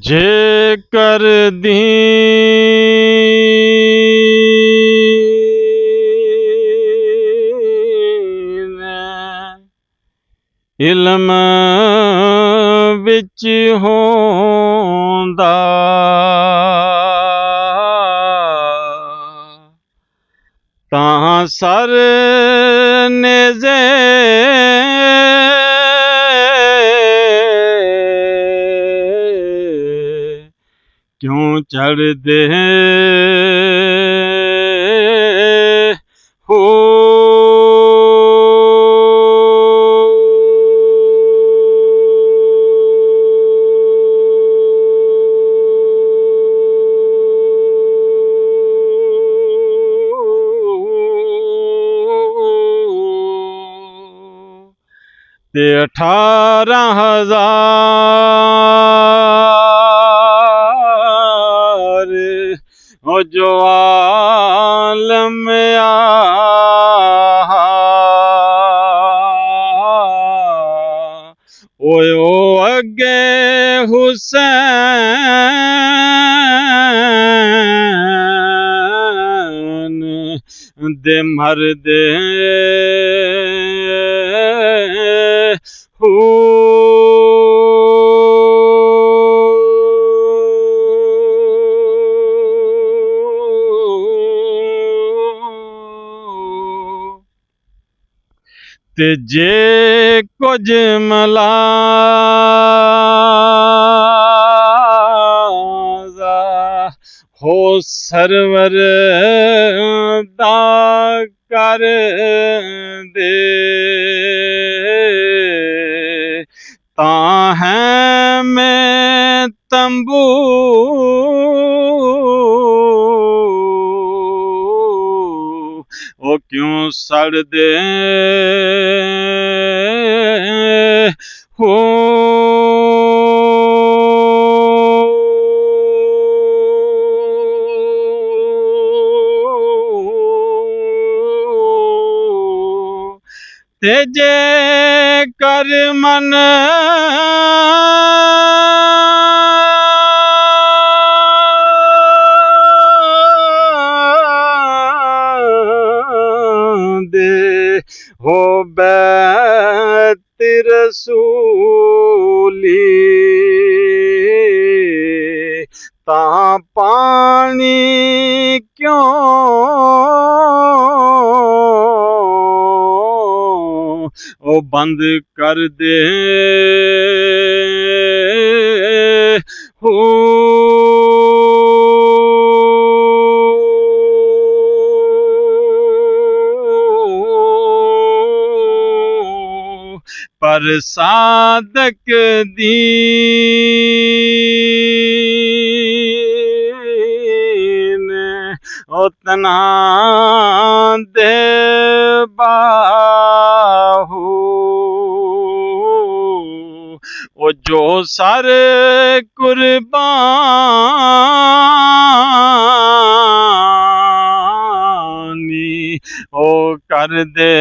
जेकर दीन इल्म विच होंदा तां सर नेज़े क्यों चढ़दे हो। ते 18,000 ओ जो आलम ओए ओ अगे हुसैन दे मरदे हो। ते जे कुछ मलाज़ा हो सरवर दा कर दे तां है मैं तंबू ओ क्यों सड़दे हो। ते जे कर मन दे हो बैत रसूली तां पानी क्यों ओ बंद कर दे हो। पर सादक दीन उतना दे बाहू ओ जो सर कुर्बानी ओ कर दे